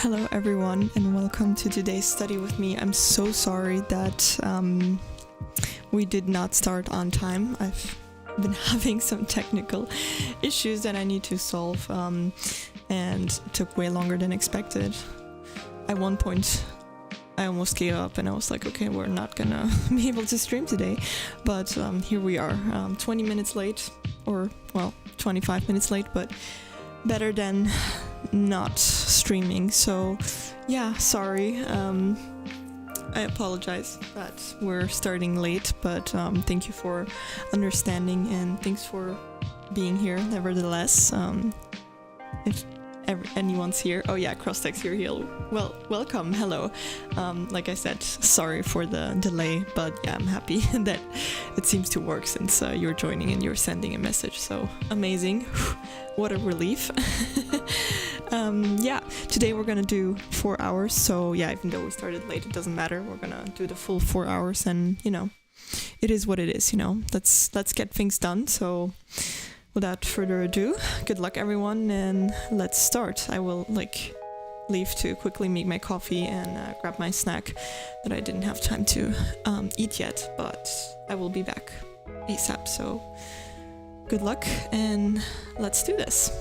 Hello everyone and welcome to today's study with me. I'm so sorry that we did not start on time. I've been having some technical issues that I need to solve and it took way longer than expected. At one point I almost gave up and I was like, okay, we're not gonna be able to stream today, but here we are, 20 minutes late, or well, 25 minutes late, but better than not streaming. So yeah, sorry, I apologize that we're starting late, but thank you for understanding and thanks for being here nevertheless. If anyone's here, oh yeah, Crosstex, you're here. Well, welcome, hello. Like I said, sorry for the delay, but yeah, I'm happy that it seems to work since you're joining and you're sending a message, so amazing. What a relief. Yeah, today we're gonna do 4 hours, so yeah, even though we started late, it doesn't matter. We're gonna do the full 4 hours, and you know, it is what it is, you know. Let's get things done. So without further ado, good luck everyone, and let's start. I will leave to quickly make my coffee and grab my snack that I didn't have time to eat yet, but I will be back ASAP. So good luck and let's do this.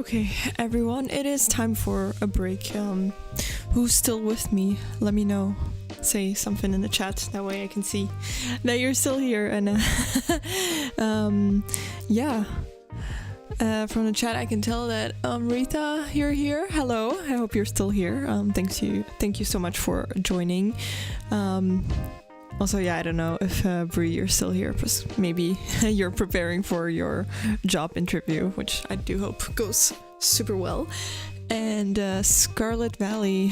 Okay, everyone, it is time for a break. Who's still with me? Let me know. Say something in the chat. That way I can see that you're still here. And yeah. From the chat, I can tell that Rita, you're here. Hello. I hope you're still here. Thank you so much for joining. Also, yeah, I don't know if Brie, you're still here, because maybe you're preparing for your job interview, which I do hope goes super well. And Scarlet Valley,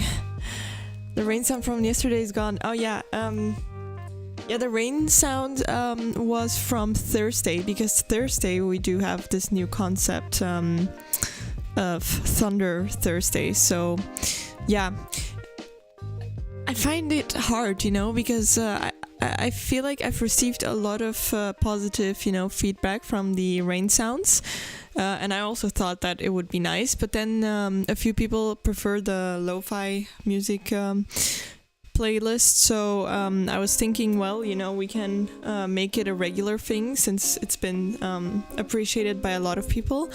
the rain sound from yesterday is gone. Oh yeah, yeah, the rain sound was from Thursday, because Thursday we do have this new concept of Thunder Thursday. So yeah, I find it hard, because I feel like I've received a lot of positive, feedback from the rain sounds. And I also thought that it would be nice, but then a few people prefer the lo-fi music playlist. So I was thinking, well, we can make it a regular thing, since it's been appreciated by a lot of people.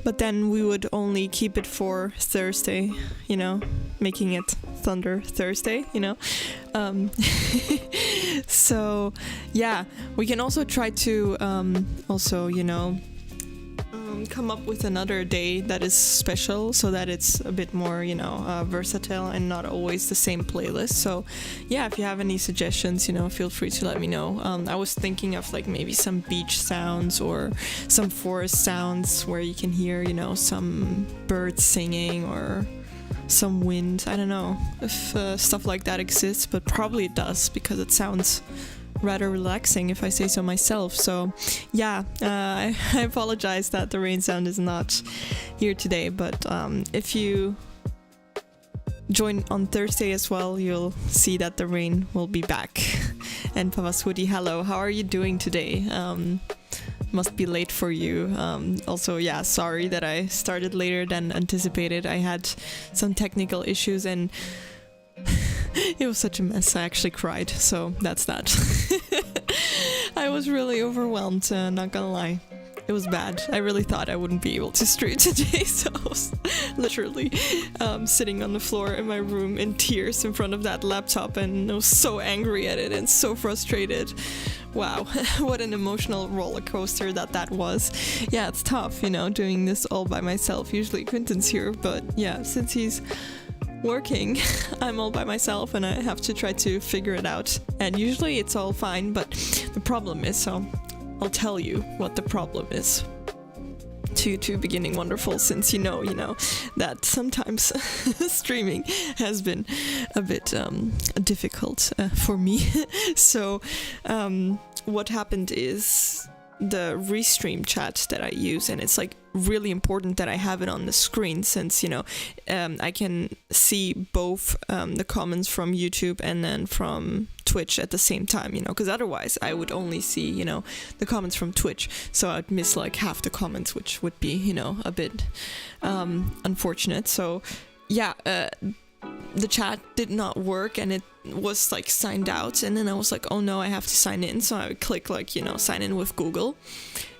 But then we would only keep it for Thursday, making it Thunder Thursday, So, yeah, we can also try to come up with another day that is special, so that it's a bit more, versatile and not always the same playlist. So, yeah, if you have any suggestions, feel free to let me know. I was thinking of maybe some beach sounds or some forest sounds where you can hear, some birds singing or some wind. I don't know if stuff like that exists, but probably it does, because it sounds rather relaxing, if I say so myself. So yeah, I apologize that the rain sound is not here today, but if you join on Thursday as well, you'll see that the rain will be back. And Pavaswudi, hello, how are you doing today? Must be late for you. Also, yeah, sorry that I started later than anticipated. I had some technical issues and it was such a mess. I actually cried, so that's that. I was really overwhelmed, not gonna lie. It was bad. I really thought I wouldn't be able to stream today, so I was literally sitting on the floor in my room in tears in front of that laptop, and I was so angry at it and so frustrated. Wow, what an emotional roller coaster that was. Yeah, it's tough, doing this all by myself. Usually Quentin's here, but yeah, since he's working, I'm all by myself and I have to try to figure it out. And usually it's all fine, but the problem is, so I'll tell you what the problem is. To beginning wonderful, since you know that sometimes streaming has been a bit difficult for me. So what happened is the restream chat that I use, and it's really important that I have it on the screen, since I can see both the comments from YouTube and then from Twitch at the same time, because otherwise I would only see the comments from Twitch, so I'd miss half the comments, which would be a bit unfortunate. So yeah, the chat did not work and it was signed out, and then I was oh no, I have to sign in. So I would click sign in with Google,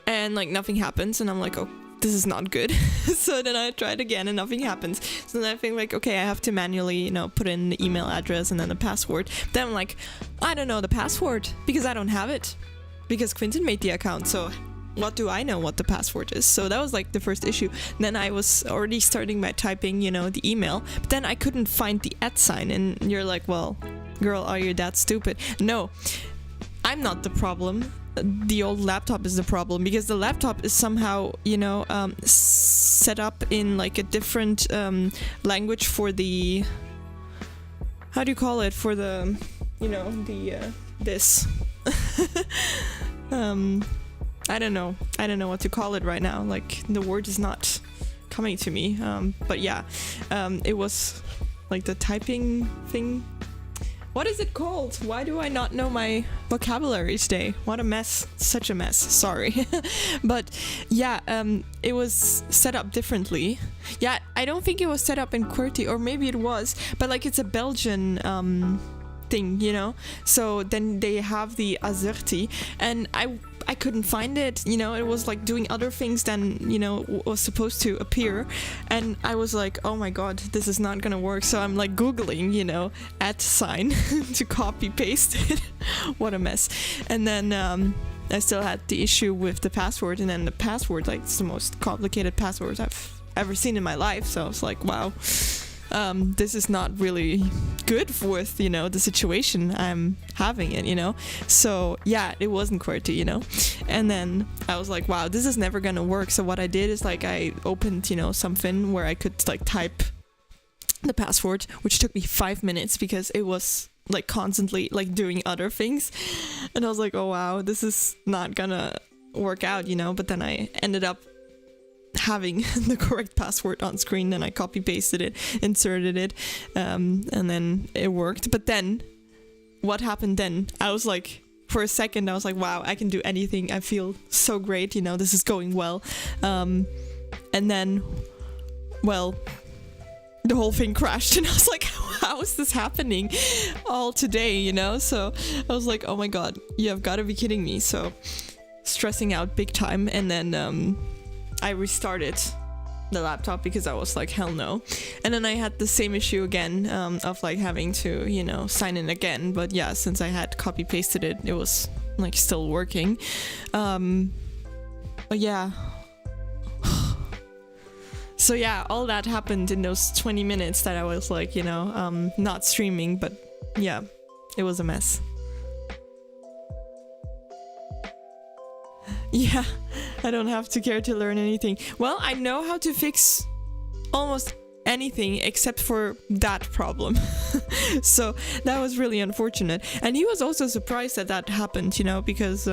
and nothing happens, and I'm oh, this is not good. So then I tried again and nothing happens. So then I think okay, I have to manually put in the email address and then the password. Then I'm I don't know the password because I don't have it, because Quentin made the account. So what do I know what the password is? So that was the first issue. Then I was already starting by typing, the email, but then I couldn't find the @ sign, and you're well, girl, are you that stupid? No, I'm not the problem. The old laptop is the problem, because the laptop is somehow, set up in a different language for the, how do you call it? For the, this. I don't know what to call it right now. The word is not coming to me. But yeah, it was the typing thing. What is it called? Why do I not know my vocabulary today? What a mess. Such a mess. Sorry. But yeah, it was set up differently. Yeah, I don't think it was set up in QWERTY, or maybe it was, but it's a Belgian thing, So then they have the Azerty, and I couldn't find it, you know, it was like doing other things than, you know, was supposed to appear. And I was like, oh my god, this is not gonna work. So I'm like Googling, you know, @ to copy paste it. What a mess. And then I still had the issue with the password, and then the password, like, it's the most complicated password I've ever seen in my life. So I was like, wow, this is not really good with, you know, the situation I'm having it, you know. So yeah, it wasn't QWERTY, you know. And then I was like, wow, this is never gonna work. So what I did is, like, I opened, you know, something where I could, like, type the password, which took me 5 minutes because it was, like, constantly, like, doing other things. And I was like, oh wow, this is not gonna work out, you know. But then I ended up having the correct password on screen, and I copy pasted it, inserted it, and then it worked. But then what happened then, I was like, for a second I was like, wow, I can do anything, I feel so great, you know, this is going well. And then, well, the whole thing crashed, and I was like, how is this happening all today, you know? So I was like, oh my god, you have got to be kidding me. So stressing out big time. And then I restarted the laptop because I was like, hell no. And then I had the same issue again, of, like, having to, you know, sign in again. But yeah, since I had copy pasted it, it was, like, still working. But yeah. So yeah, all that happened in those 20 minutes that I was, like, you know, not streaming. But yeah, it was a mess. Yeah, I don't have to care to learn anything. Well, I know how to fix almost anything except for that problem. So that was really unfortunate. And he was also surprised that that happened, you know, because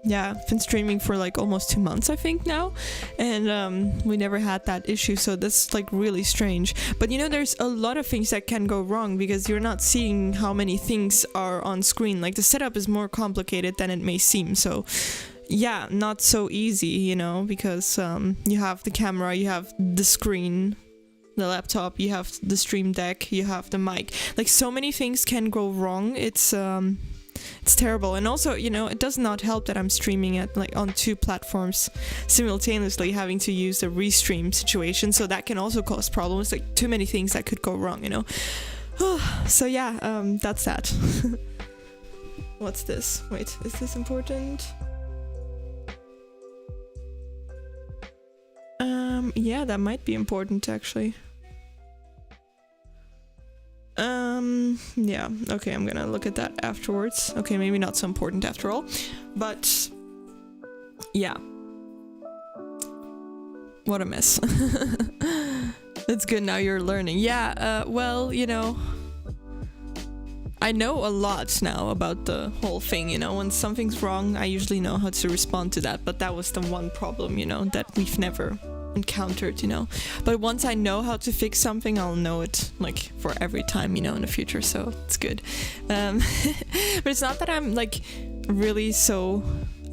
yeah, I've been streaming for, like, almost 2 months, I think, now, and we never had that issue, so that's, like, really strange. But, you know, there's a lot of things that can go wrong because you're not seeing how many things are on screen. Like, the setup is more complicated than it may seem, so yeah, not so easy, you know, because you have the camera, you have the screen, the laptop, you have the stream deck, you have the mic. Like, so many things can go wrong. It's terrible. And also, you know, it does not help that I'm streaming at, like, on 2 platforms simultaneously, having to use a restream situation, so that can also cause problems, like, too many things that could go wrong, you know. So yeah, that's that. What's this? Wait, is this important? Yeah, that might be important, actually. Yeah, okay, I'm gonna look at that afterwards. Okay, maybe not so important after all, but yeah. What a mess. That's good, now you're learning. Yeah, well, you know, I know a lot now about the whole thing, you know. When something's wrong, I usually know how to respond to that, but that was the one problem, you know, that we've never encountered, you know. But once I know how to fix something, I'll know it, like, for every time, you know, in the future, so it's good. But it's not that I'm, like, really so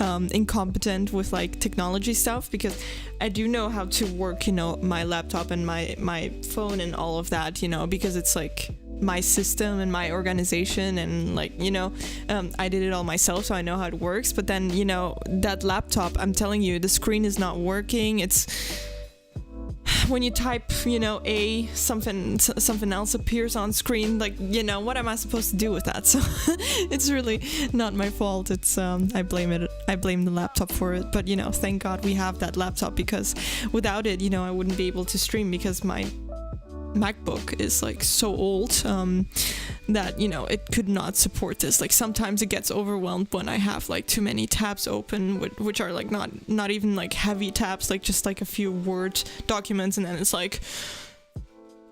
incompetent with, like, technology stuff, because I do know how to work, you know, my laptop and my phone and all of that, you know, because it's, like, my system and my organization, and, like, you know, I did it all myself, so I know how it works. But then, you know, that laptop, I'm telling you, the screen is not working. It's when you type, you know, something else appears on screen, like, you know, what am I supposed to do with that? So it's really not my fault. It's I blame the laptop for it. But, you know, thank God we have that laptop, because without it, you know, I wouldn't be able to stream, because my MacBook is, like, so old that, you know, it could not support this. Like, sometimes it gets overwhelmed when I have, like, too many tabs open, which are, like, not even, like, heavy tabs, like, just, like, a few Word documents, and then it's, like,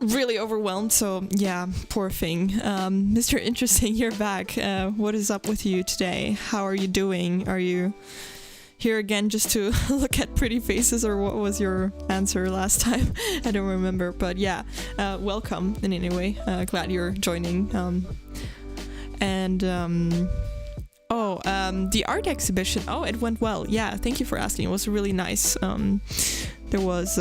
really overwhelmed. So yeah, poor thing. Mr. Interesting, you're back. What is up with you today? How are you doing? Are you here again just to look at pretty faces, or what was your answer last time? I don't remember, but yeah, welcome in any way. Glad you're joining. The art exhibition, it went well. Yeah, thank you for asking. It was really nice. There was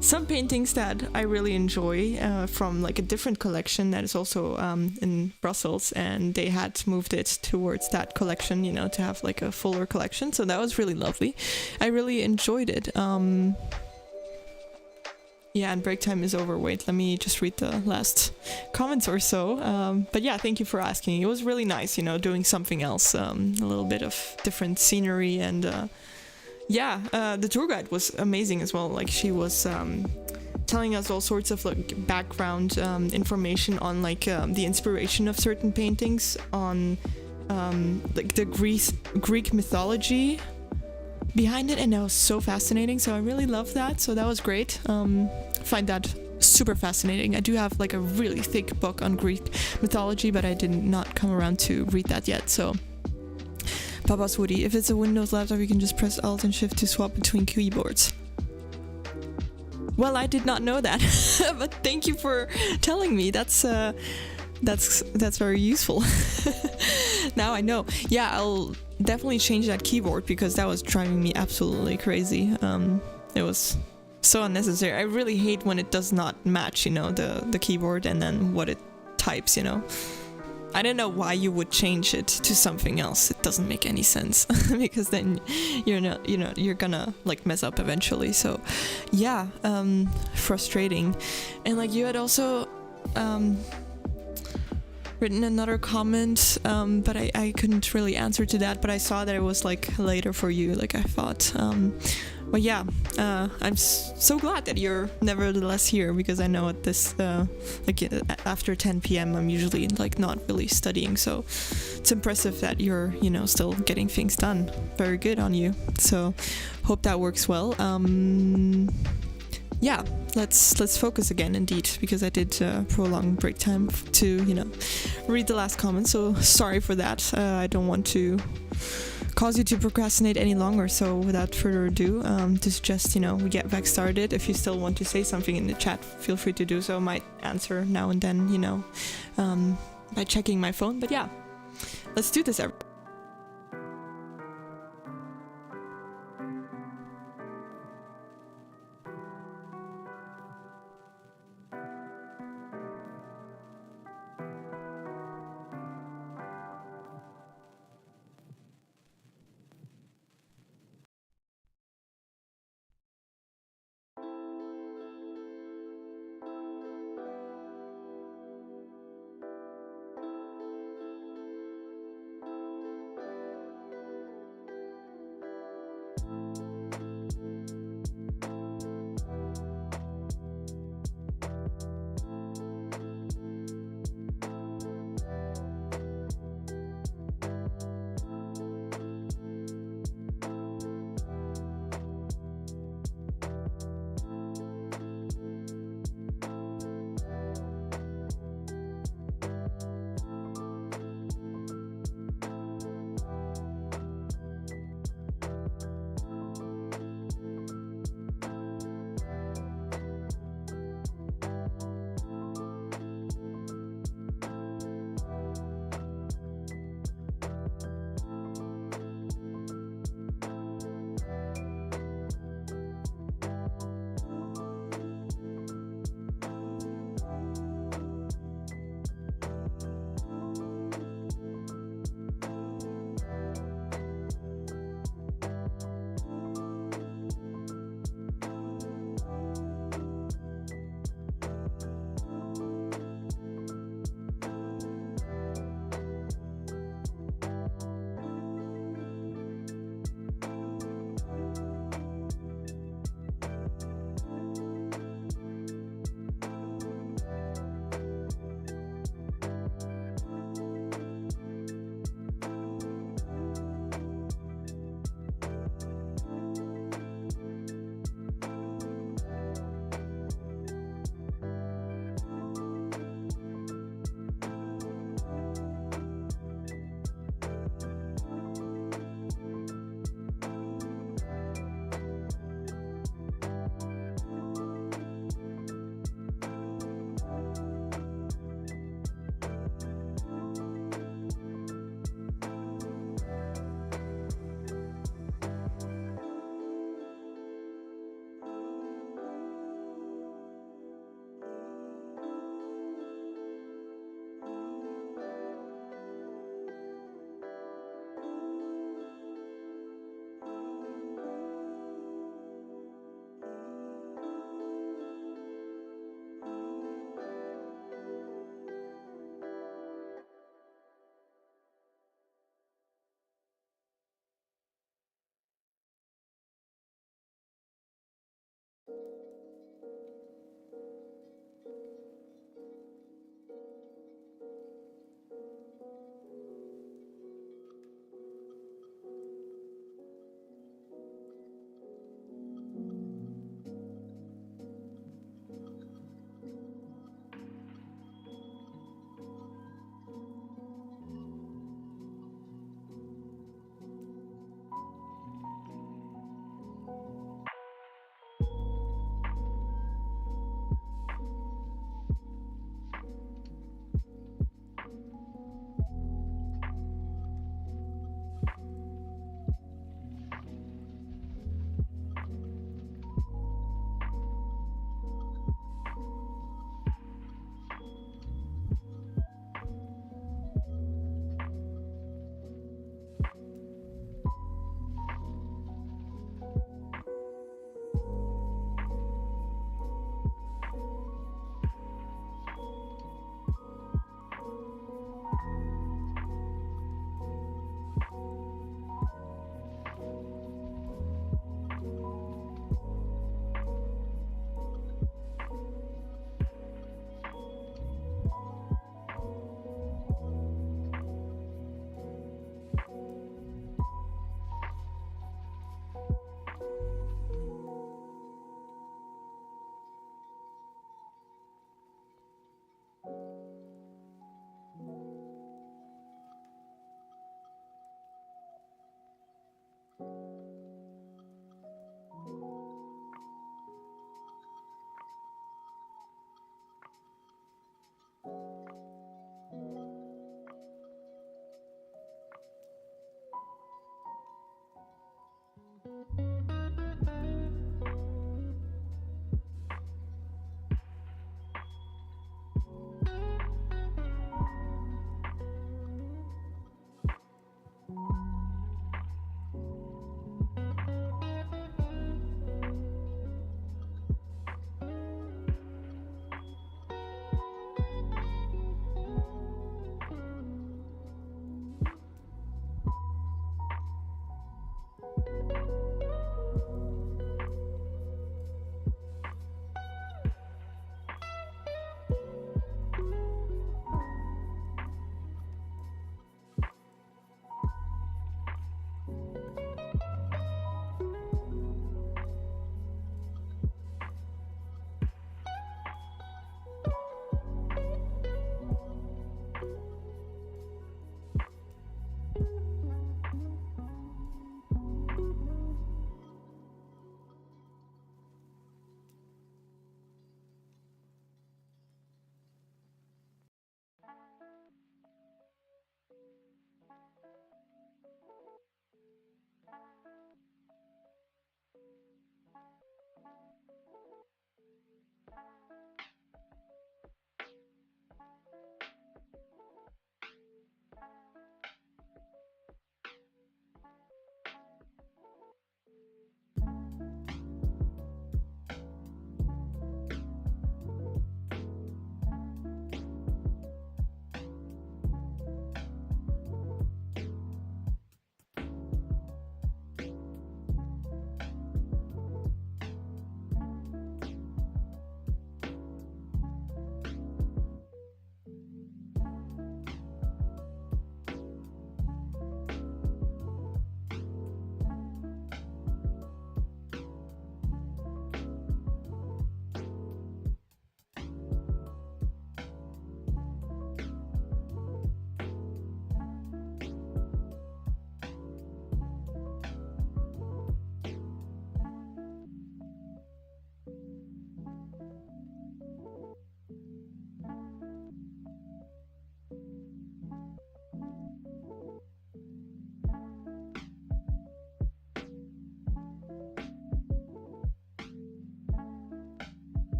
some paintings that I really enjoy from like a different collection that is also in Brussels, and they had moved it towards that collection, you know, to have like a fuller collection. So that was really lovely. I really enjoyed it. Yeah, and break time is over. Wait, let me just read the last comments or so. But yeah, thank you for asking. It was really nice, you know, doing something else, a little bit of different scenery, and yeah, the tour guide was amazing as well. Like she was telling us all sorts of like background information on like the inspiration of certain paintings, on like the Greek mythology behind it, and that was so fascinating. So I really loved that. So that was great. Find that super fascinating. I do have like a really thick book on Greek mythology, but I did not come around to read that yet. So Papa's Woody, if it's a Windows laptop, you can just press Alt and Shift to swap between keyboards. Well, I did not know that, but thank you for telling me. That's very useful. Now I know. Yeah, I'll definitely change that keyboard because that was driving me absolutely crazy. It was so unnecessary. I really hate when it does not match, you know, the keyboard and then what it types, you know. I don't know why you would change it to something else. It doesn't make any sense because then you're gonna like mess up eventually. So yeah, frustrating. And like you had also written another comment, but I couldn't really answer to that, but I saw that it was like later for you, like I thought. But yeah, I'm so glad that you're nevertheless here, because I know at this like after 10 p.m. I'm usually like not really studying, so it's impressive that you're, you know, still getting things done. Very good on you. So hope that works well. Yeah, let's focus again, indeed, because I did prolong break time to, you know, read the last comment. So sorry for that. I don't want to cause you to procrastinate any longer. So without further ado, to suggest, you know, we get back started. If you still want to say something in the chat, feel free to do so. I might answer now and then, you know, by checking my phone. But yeah, let's do this.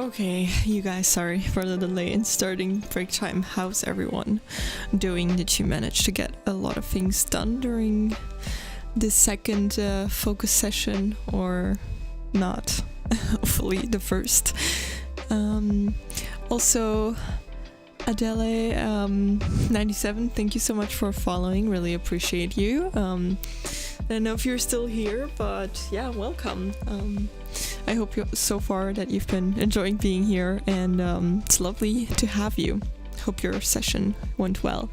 Okay, you guys, sorry for the delay in starting break time. How's everyone doing? Did you manage to get a lot of things done during the second focus session or not? Hopefully the first. Also, Adele 97, thank you so much for following. Really appreciate you. I don't know if you're still here, but yeah, welcome. I hope so far that you've been enjoying being here, and it's lovely to have you. Hope your session went well.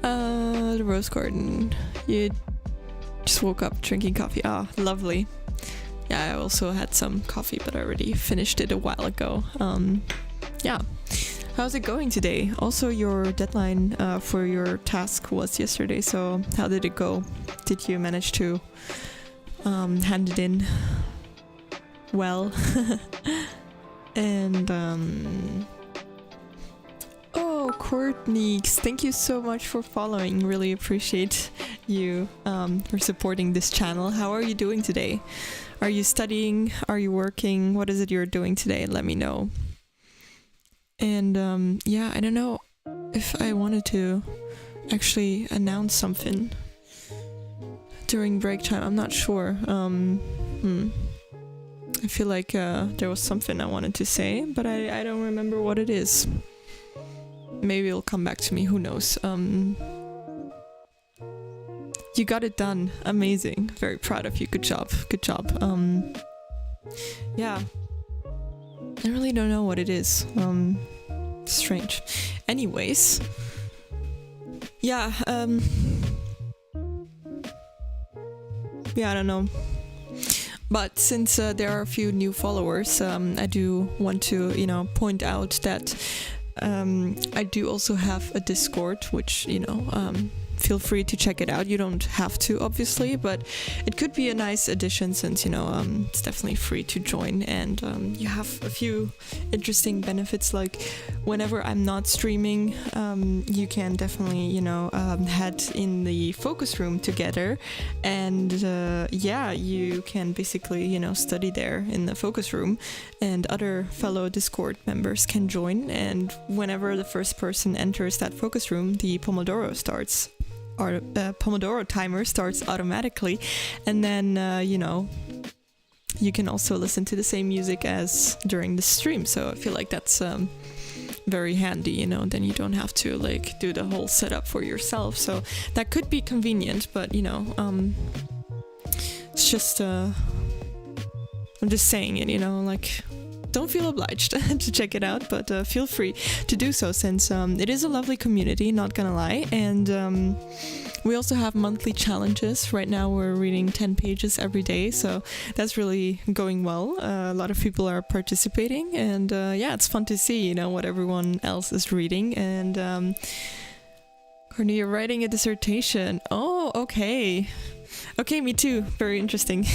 The Rose Garden. You just woke up drinking coffee. Ah, lovely. Yeah, I also had some coffee, but I already finished it a while ago. Yeah. How's it going today? Also, your deadline for your task was yesterday, so how did it go? Did you manage to hand it in well? And oh, Courtney, thank you so much for following. Really appreciate you for supporting this channel. How are you doing today? Are you studying? Are you working? What is it you're doing today? Let me know. And yeah, I don't know if I wanted to actually announce something during break time. I'm not sure. I feel like there was something I wanted to say, but I don't remember what it is. Maybe it'll come back to me, who knows. You got it done. Amazing. Very proud of you. Good job. Good job. Yeah. I really don't know what it is. Strange. Anyways. Yeah, yeah, I don't know. But since there are a few new followers, I do want to, point out that I do also have a Discord, which, feel free to check it out. You don't have to, obviously, but it could be a nice addition since, it's definitely free to join, and you have a few interesting benefits, like whenever I'm not streaming, you can definitely, head in the focus room together, and yeah, you can basically, study there in the focus room, and other fellow Discord members can join, and whenever the first person enters that focus room, the Pomodoro starts. Or Pomodoro timer starts automatically, and then you can also listen to the same music as during the stream, so I feel like that's very handy, then you don't have to do the whole setup for yourself, so that could be convenient, but it's just I'm just saying it, don't feel obliged to check it out, but feel free to do so, since it is a lovely community, not gonna lie. And we also have monthly challenges. Right now we're reading 10 pages every day, so that's really going well. A lot of people are participating, and yeah, it's fun to see, what everyone else is reading. And Courtney, you're writing a dissertation. Oh, okay. Okay, me too. Very interesting.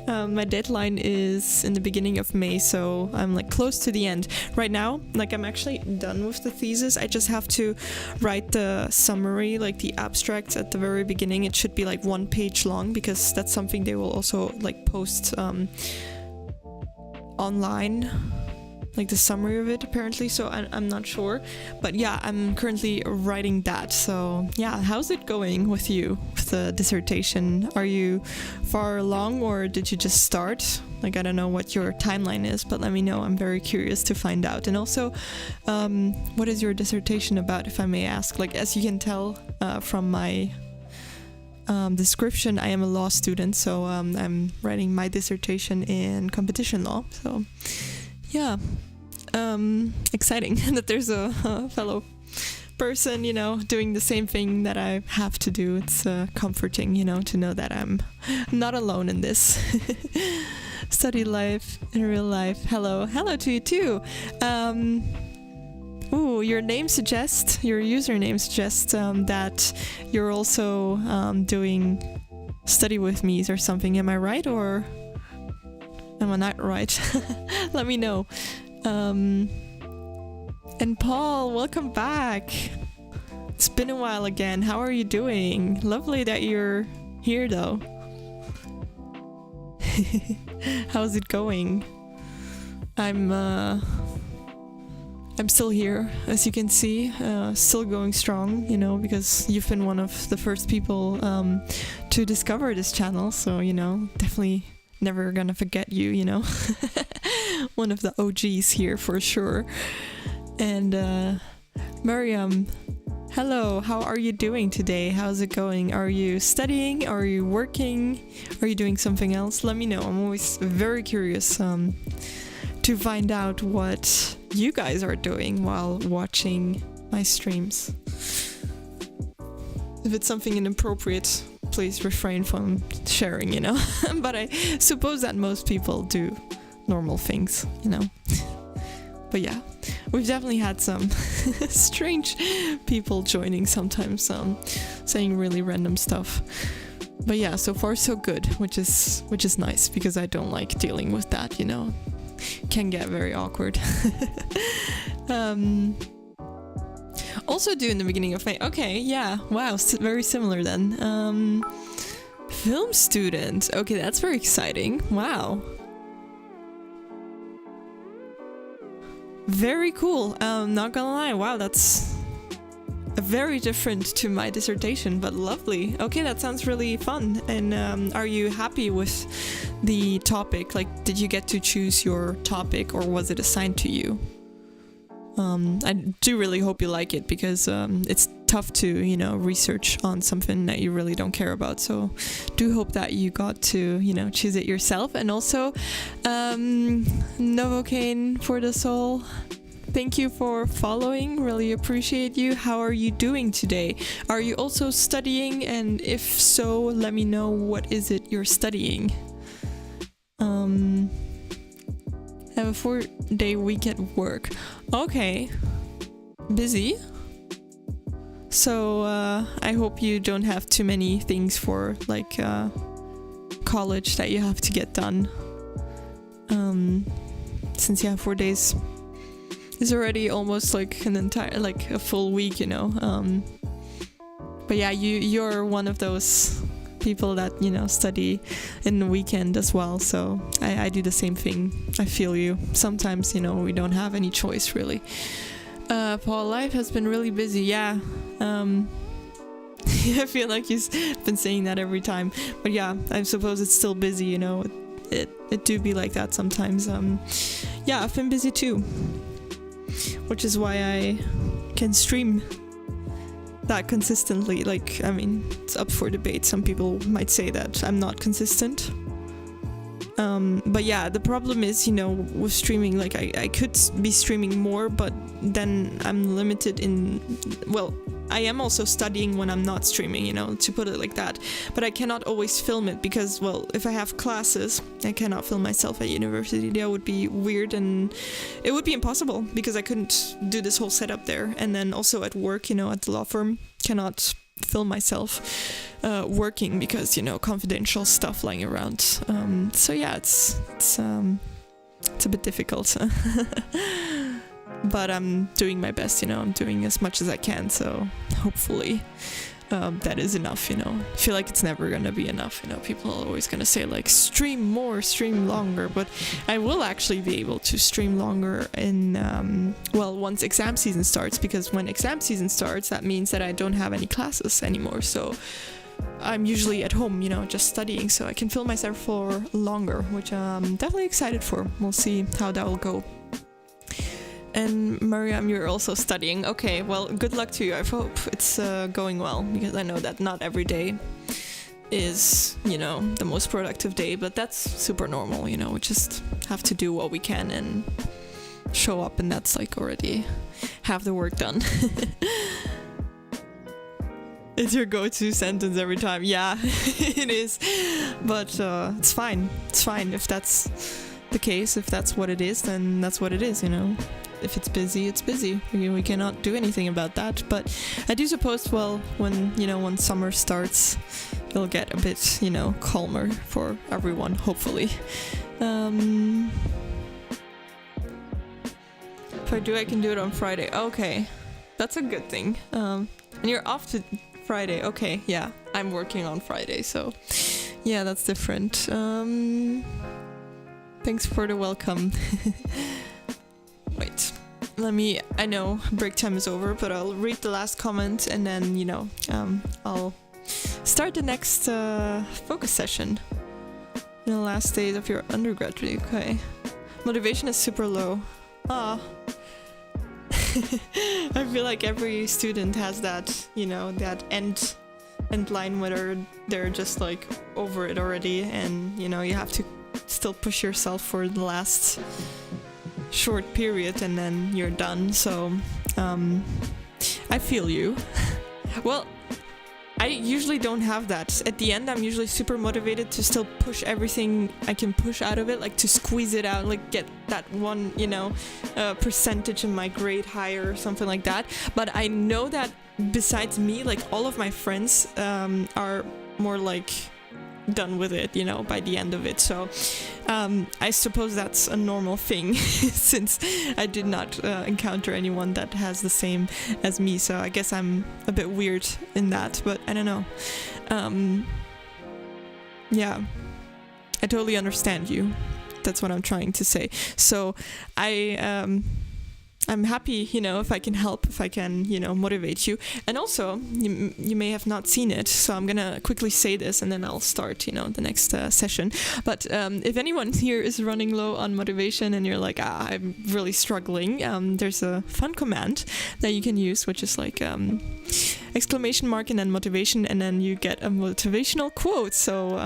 My deadline is in the beginning of May, so I'm close to the end. Right now, I'm actually done with the thesis. I just have to write the summary, the abstract at the very beginning. It should be 1 page long, because that's something they will also post online. The summary of it, apparently, so I'm not sure, but yeah, I'm currently writing that. So yeah, how's it going with you with the dissertation? Are you far along, or did you just start? I don't know what your timeline is, but let me know. I'm very curious to find out. And also, what is your dissertation about, if I may ask? As you can tell from my description, I am a law student, so I'm writing my dissertation in competition law, so yeah, exciting that there's a fellow person, doing the same thing that I have to do. It's comforting, to know that I'm not alone in this. Study life in real life. Hello to you too. Ooh, your username suggests that you're also doing study with me or something. Am I right, or am I not right? Let me know. And Paul, welcome back. It's been a while again. How are you doing? Lovely that you're here, though. How's it going? I'm still here, as you can see, still going strong, you know, because you've been one of the first people to discover this channel, so, you know, definitely never gonna forget you, you know. One of the OGs here for sure. And Miriam, hello, how are you doing today? How's it going? Are you studying? Are you working? Are you doing something else? Let me know. I'm always very curious to find out what you guys are doing while watching my streams. If it's something inappropriate, please refrain from sharing, you know. But I suppose that most people do normal things, you know. But yeah, we've definitely had some strange people joining sometimes, saying really random stuff. But yeah, so far so good, which is nice, because I don't like dealing with that, you know. Can get very awkward. Also due in the beginning of May. Okay, yeah, wow, very similar then. Film student. Okay, that's very exciting. Wow. Very cool. Not gonna lie, wow, that's very different to my dissertation, but lovely. Okay, that sounds really fun. And are you happy with the topic? Like, did you get to choose your topic, or was it assigned to you? I do really hope you like it, because it's tough to, you know, research on something that you really don't care about. So do hope that you got to, you know, choose it yourself. And also, Novocaine for the soul, thank you for following, really appreciate you. How are you doing today? Are you also studying? And if so, let me know, what is it you're studying? Have a 4-day week at work. Okay. Busy. So I hope you don't have too many things for like college that you have to get done. Since you have 4 days. It's already almost like an entire, like a full week, you know. But yeah, you're one of those people that, you know, study in the weekend as well. So I do the same thing. I feel you. Sometimes, you know, we don't have any choice really. Paul, life has been really busy. Yeah. I feel like you've been saying that every time. But yeah, I suppose it's still busy, you know. It do be like that sometimes. Yeah, I've been busy too. Which is why I can stream that consistently. Like, I mean, it's up for debate. Some people might say that I'm not consistent. But yeah, the problem is, you know, with streaming, like I could be streaming more, but then I'm limited in, well, I am also studying when I'm not streaming, you know, to put it like that. But I cannot always film it because, well, if I have classes, I cannot film myself at university. That would be weird, and it would be impossible because I couldn't do this whole setup there. And then also at work, you know, at the law firm, cannot film myself working because, you know, confidential stuff lying around. So yeah, it's a bit difficult. But I'm doing my best, you know, I'm doing as much as I can, so hopefully that is enough, you know. I feel like it's never gonna be enough, you know. People are always gonna say like stream more, stream longer, but I will actually be able to stream longer in well, once exam season starts, because when exam season starts, that means that I don't have any classes anymore, so I'm usually at home, you know, just studying, so I can film myself for longer, which I'm definitely excited for. We'll see how that will go. And Mariam, you're also studying. Okay, well, good luck to you. I hope it's going well, because I know that not every day is, you know, the most productive day, but that's super normal, you know. We just have to do what we can and show up, and that's like already half the work done. It's your go-to sentence every time. Yeah, it is. But it's fine. It's fine if that's the case. If that's what it is, then that's what it is, you know. If it's busy, it's busy. We cannot do anything about that. But I do suppose, well, when, you know, when summer starts, it'll get a bit, you know, calmer for everyone, hopefully. If I do, I can do it on Friday. Okay, that's a good thing. And you're off to Friday. Okay, yeah, I'm working on Friday, so yeah, that's different. Thanks for the welcome. Wait, I know break time is over, but I'll read the last comment and then, I'll start the next focus session. In the last days of your undergraduate, okay. Motivation is super low. Ah. I feel like every student has that, that end line where they're just like over it already, and you have to still push yourself for the last short period and then you're done. So I feel you. Well, I usually don't have that. At the end, I'm usually super motivated to still push everything I can push out of it, like to squeeze it out, like get that one, percentage of my grade higher or something like that. But I know that besides me, like all of my friends are more like done with it, by the end of it. So I suppose that's a normal thing since I did not encounter anyone that has the same as me. So I guess I'm a bit weird in that, but I don't know. Yeah, I totally understand you. That's what I'm trying to say. So I'm happy, if I can help, if I can, motivate you. And also, you may have not seen it, so I'm gonna quickly say this and then I'll start, the next session. But if anyone here is running low on motivation and you're like, I'm really struggling, there's a fun command that you can use, which is like exclamation mark and then motivation, and then you get a motivational quote. So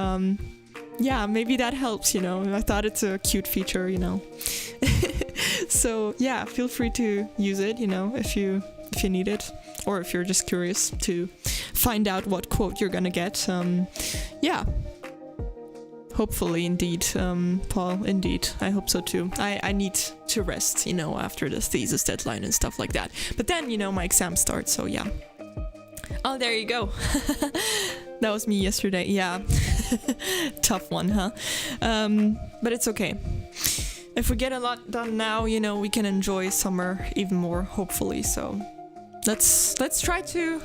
yeah, maybe that helps, I thought it's a cute feature, So yeah, feel free to use it, if you need it, or if you're just curious to find out what quote you're gonna get. Yeah, hopefully, indeed, Paul, indeed, I hope so too. I need to rest, after the thesis deadline and stuff like that. But then, my exam starts, so yeah. Oh, there you go. That was me yesterday. Yeah. Tough one, huh? But it's okay. If we get a lot done now, we can enjoy summer even more, hopefully. So let's try to,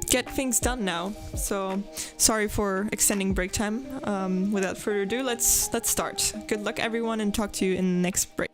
get things done now. So sorry for extending break time. Without further ado, let's start. Good luck, everyone, and talk to you in the next break.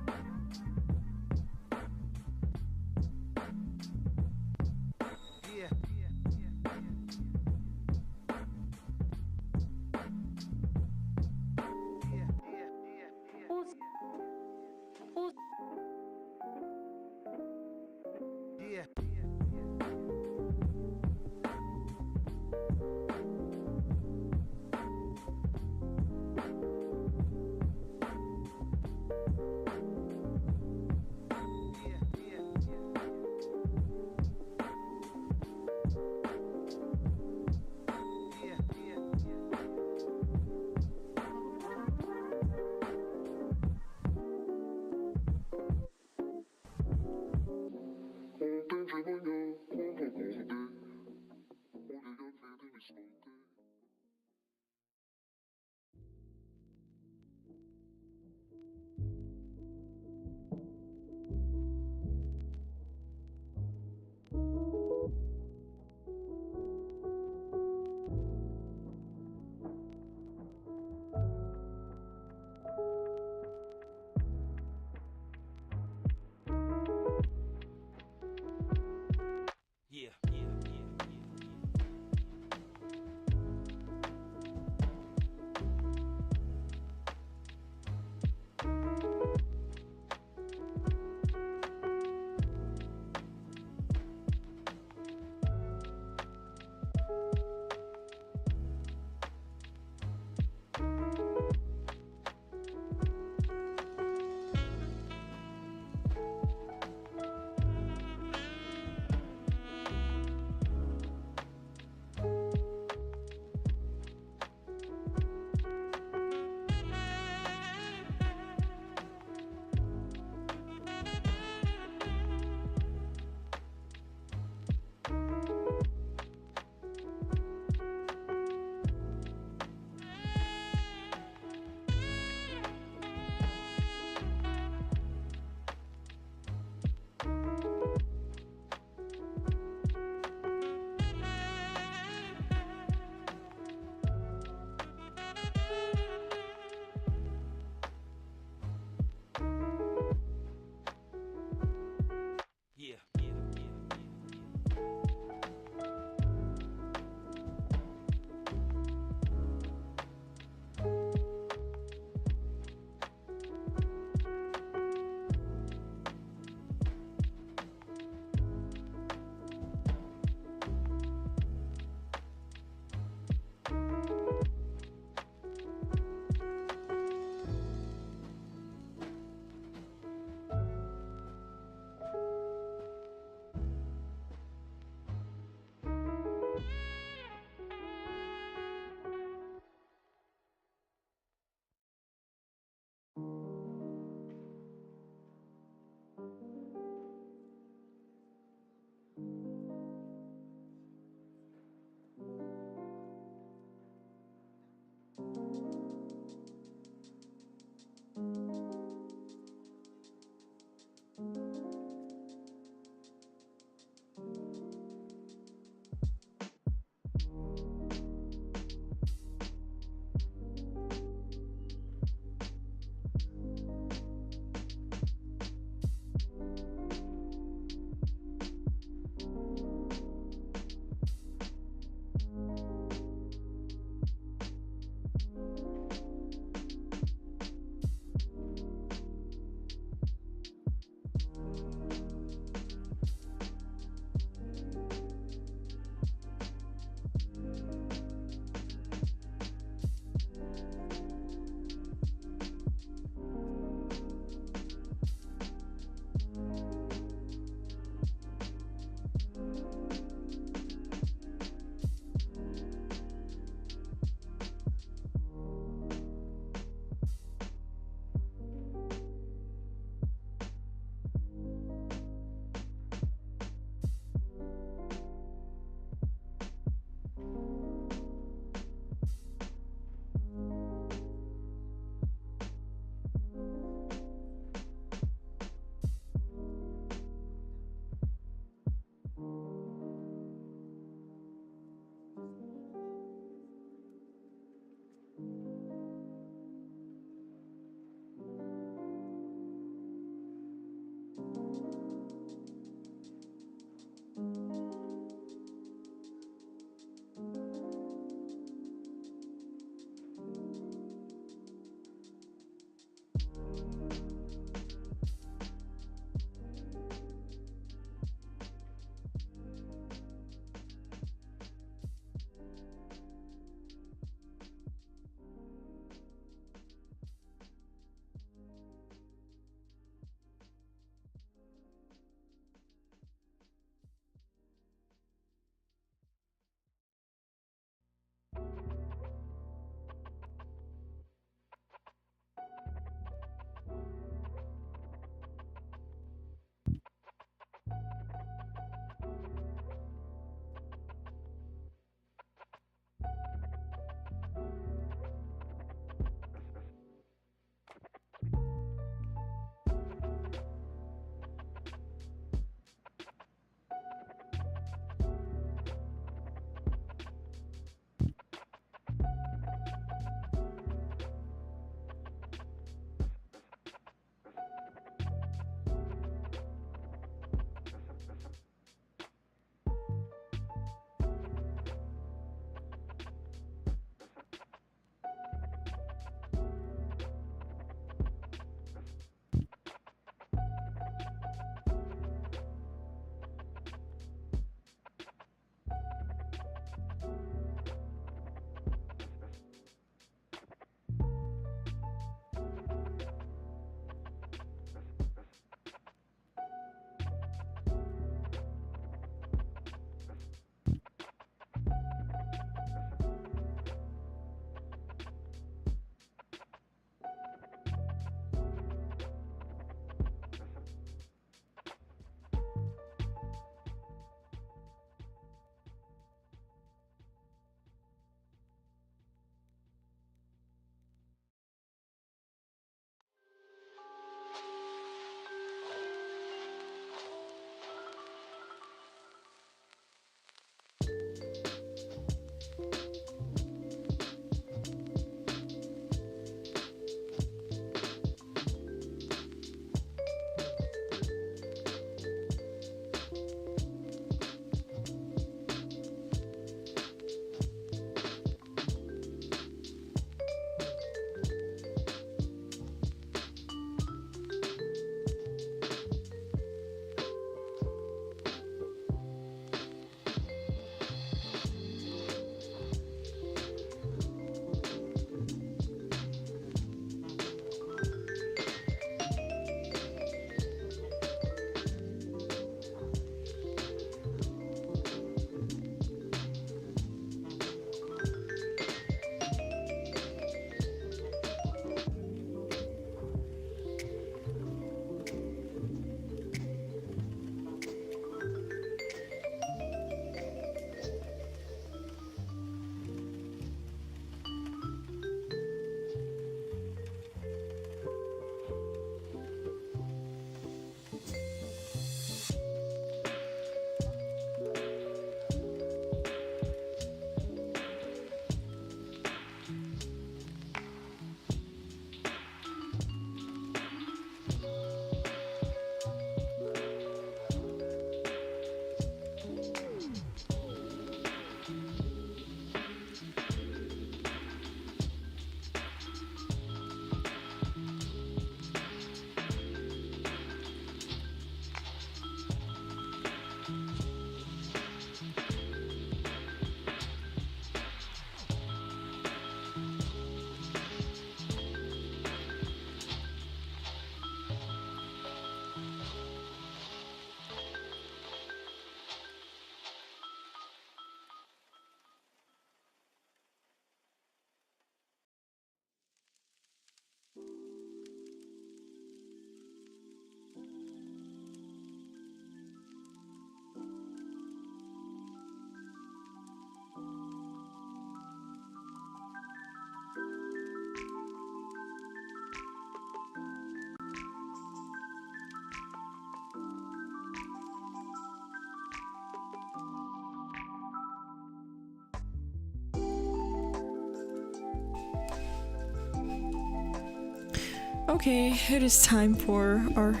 Okay, it is time for our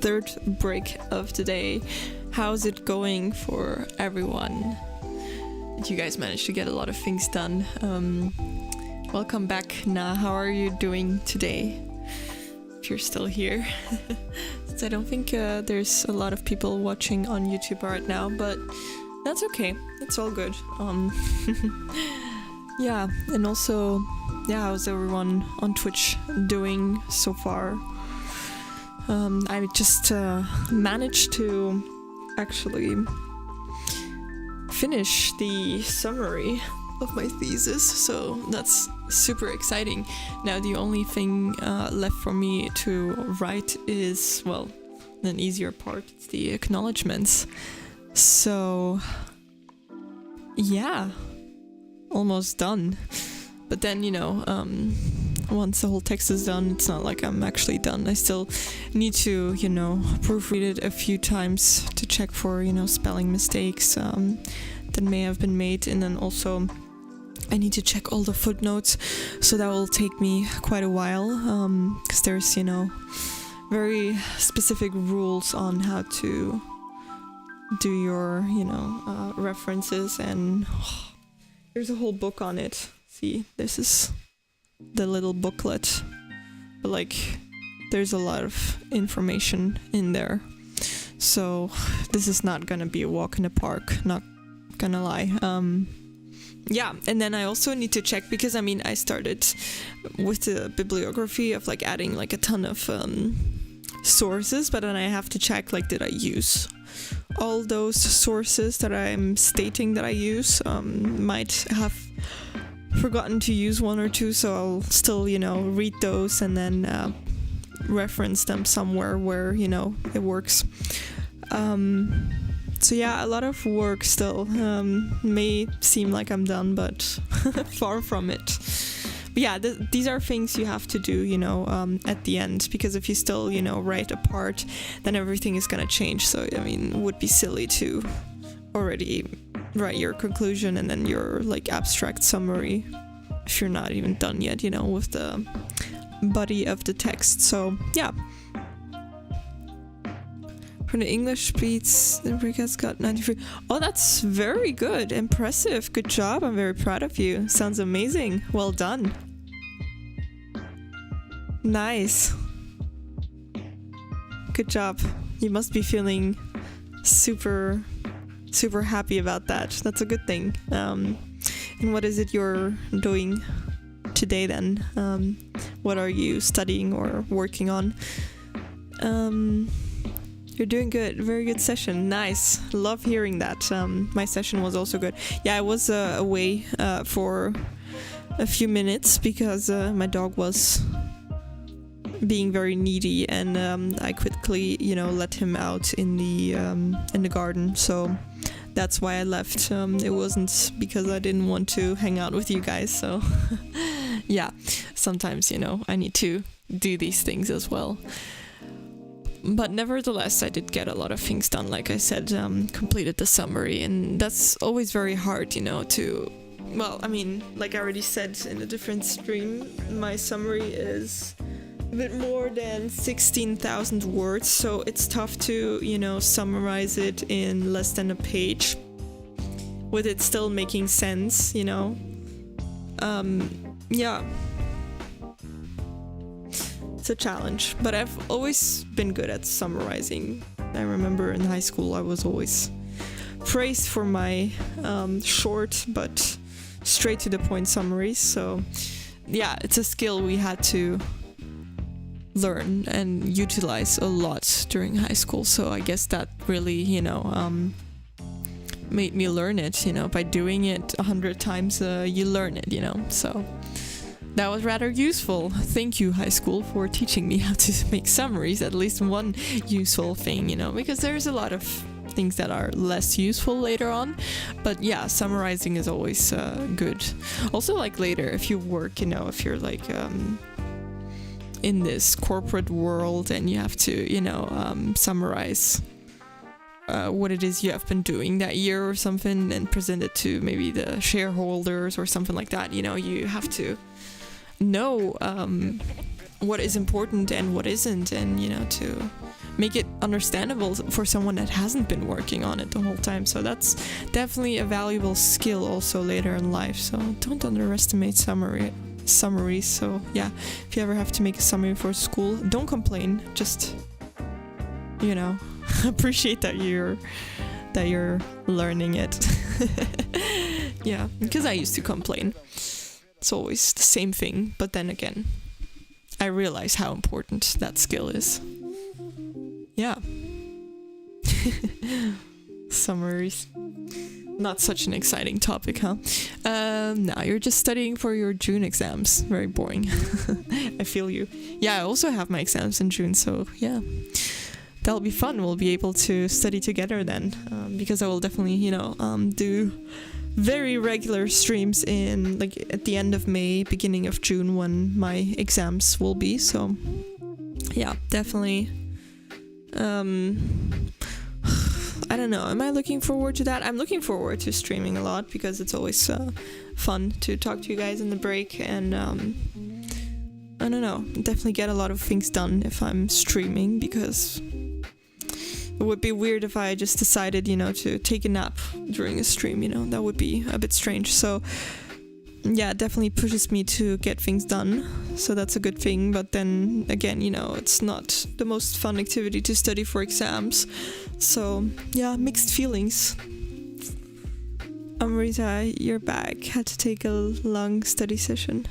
third break of the day. How's it going for everyone? Did you guys manage to get a lot of things done? Welcome back, Na. How are you doing today? If you're still here. Since I don't think there's a lot of people watching on YouTube right now, but that's okay. It's all good. Yeah, and also, yeah, how's everyone on Twitch doing so far? I just managed to actually finish the summary of my thesis, so that's super exciting. Now the only thing left for me to write is, well, an easier part, it's the acknowledgements. So yeah, almost done. But then, you know, once the whole text is done, it's not like I'm actually done. I still need to, you know, proofread it a few times to check for, you know, spelling mistakes that may have been made. And then also I need to check all the footnotes, so that will take me quite a while, because there's, you know, very specific rules on how to do your, you know, references, and there's a whole book on it. See, this is the little booklet, but like there's a lot of information in there, so this is not gonna be a walk in the park, not gonna lie. Yeah, and then I also need to check, because I mean I started with the bibliography of like adding like a ton of sources, but then I have to check, like, did I use all those sources that I'm stating that I use? Might have forgotten to use one or two, so I'll still, you know, read those and then reference them somewhere where, you know, it works. So yeah, a lot of work still. May seem like I'm done, but far from it. But yeah, these are things you have to do, you know, at the end, because if you still, you know, write a part, then everything is gonna change. So I mean, it would be silly to already write your conclusion and then your like abstract summary if you're not even done yet, you know, with the body of the text. So yeah. For the English beats, Enrique's got 93. Oh, that's very good. Impressive. Good job. I'm very proud of you. Sounds amazing. Well done. Nice. Good job. You must be feeling super, super happy about that. That's a good thing. And what is it you're doing today then? What are you studying or working on? You're doing good. Very good session. Nice. Love hearing that. My session was also good. Yeah, I was away for a few minutes because my dog was being very needy, and I quickly, you know, let him out in the garden. So that's why I left. It wasn't because I didn't want to hang out with you guys. So yeah, sometimes, you know, I need to do these things as well. But nevertheless, I did get a lot of things done. Like I said, completed the summary, and that's always very hard, you know, to... Well, I mean, like I already said in a different stream, my summary is a bit more than 16,000 words, so it's tough to, you know, summarize it in less than a page, with it still making sense, you know. Yeah. It's a challenge, but I've always been good at summarizing. I remember in high school I was always praised for my short but straight to the point summaries. So yeah, it's a skill we had to learn and utilize a lot during high school. So I guess that really, you know, made me learn it, you know, by doing it 100 times, you learn it, you know, so that was rather useful. Thank you, high school, for teaching me how to make summaries, at least one useful thing, you know, because there's a lot of things that are less useful later on, but yeah, summarizing is always good. Also, like later, if you work, you know, if you're like in this corporate world and you have to, you know, summarize what it is you have been doing that year or something and present it to maybe the shareholders or something like that, you know, you have to know what is important and what isn't, and to make it understandable for someone that hasn't been working on it the whole time. So that's definitely a valuable skill also later in life. So don't underestimate summaries. So yeah, if you ever have to make a summary for school, don't complain. Just appreciate that you're learning it. Yeah, because I used to complain. It's always the same thing, but then again, I realize how important that skill is. Yeah. Summaries. Not such an exciting topic, huh? Now you're just studying for your June exams. Very boring. I feel you. Yeah, I also have my exams in June, so yeah. That'll be fun. We'll be able to study together then, because I will definitely, do very regular streams in at the end of May, beginning of June, when my exams will be. So yeah, definitely. I don't know. Am I looking forward to that? I'm looking forward to streaming a lot because it's always fun to talk to you guys in the break, and I don't know. Definitely get a lot of things done if I'm streaming, because it would be weird if I just decided, to take a nap during a stream, that would be a bit strange. So yeah, it definitely pushes me to get things done. So that's a good thing. But then again, it's not the most fun activity to study for exams. So yeah, mixed feelings. Amrita, you're back. Had to take a long study session.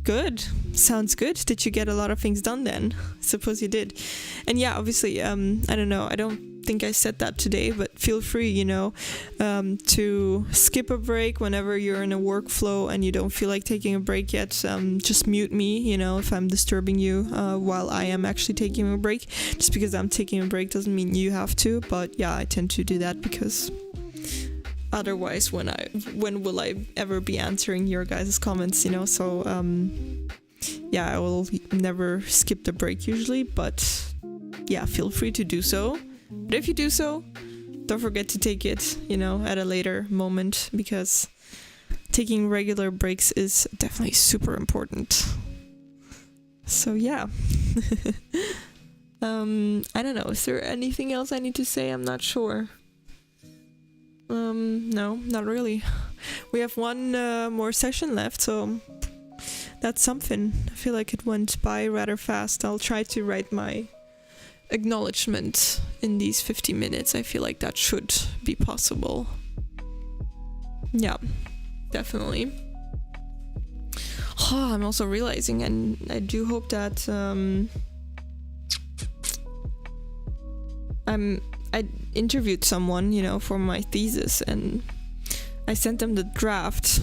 Good. Sounds good. Did you get a lot of things done then? Suppose you did. And yeah, obviously, I don't know. I don't think I said that today, but feel free, to skip a break whenever you're in a workflow and you don't feel like taking a break yet. Just mute me, if I'm disturbing you while I am actually taking a break. Just because I'm taking a break doesn't mean you have to. But yeah, I tend to do that because otherwise, when will I ever be answering your guys' comments, So yeah, I will never skip the break usually, but yeah, feel free to do so. But if you do so, don't forget to take it, at a later moment, because taking regular breaks is definitely super important. So yeah. I don't know. Is there anything else I need to say? I'm not sure. No, not really. We have one more session left, so that's something. I feel like it went by rather fast. I'll try to write my acknowledgement in these 50 minutes. I feel like that should be possible. Yeah, definitely. Oh, I'm also realizing, and I do hope that I interviewed someone, for my thesis, and I sent them the draft,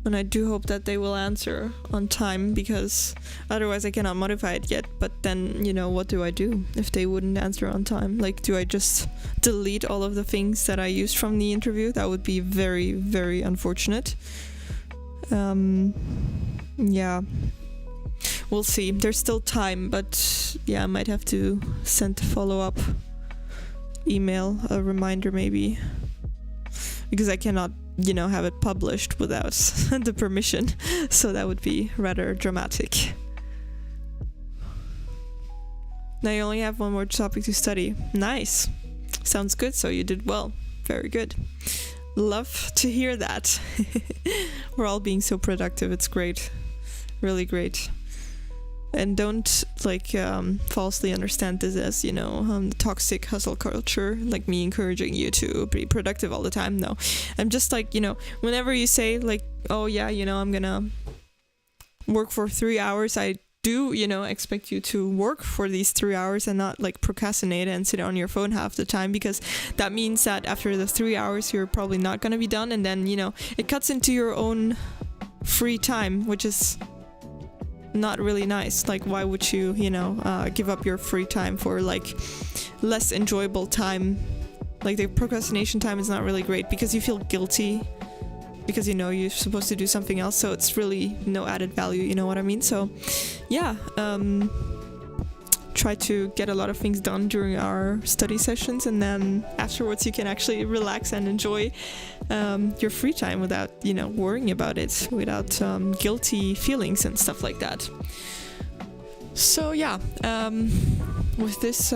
and I do hope that they will answer on time, because otherwise I cannot modify it yet. But then, what do I do if they wouldn't answer on time? Do I just delete all of the things that I used from the interview? That would be very, very unfortunate. Yeah. We'll see. There's still time, but yeah, I might have to send a follow-up email, a reminder maybe, because I cannot, have it published without the permission, so that would be rather dramatic. Now you only have one more topic to study. Nice. Sounds good, so you did well. Very good. Love to hear that. We're all being so productive. It's great. Really great. And don't falsely understand this as the toxic hustle culture, like me encouraging you to be productive all the time. No, I'm just whenever you say oh yeah, I'm gonna work for 3 hours, I do expect you to work for these 3 hours and not procrastinate and sit on your phone half the time, because that means that after the 3 hours you're probably not gonna be done, and then it cuts into your own free time, which is not really nice. Why would you give up your free time for less enjoyable time? The procrastination time is not really great, because you feel guilty because you're supposed to do something else, so it's really no added value, you know what I mean? So yeah, try to get a lot of things done during our study sessions, and then afterwards you can actually relax and enjoy your free time without, worrying about it, without guilty feelings and stuff like that. So yeah, with this,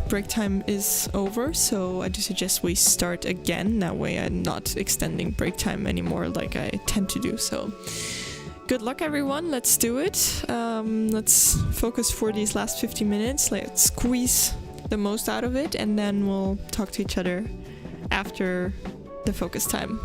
break time is over, so I do suggest we start again. That way I'm not extending break time anymore like I tend to do. So good luck, everyone. Let's do it. Let's focus for these last 50 minutes. Let's squeeze the most out of it, and then we'll talk to each other after the focus time.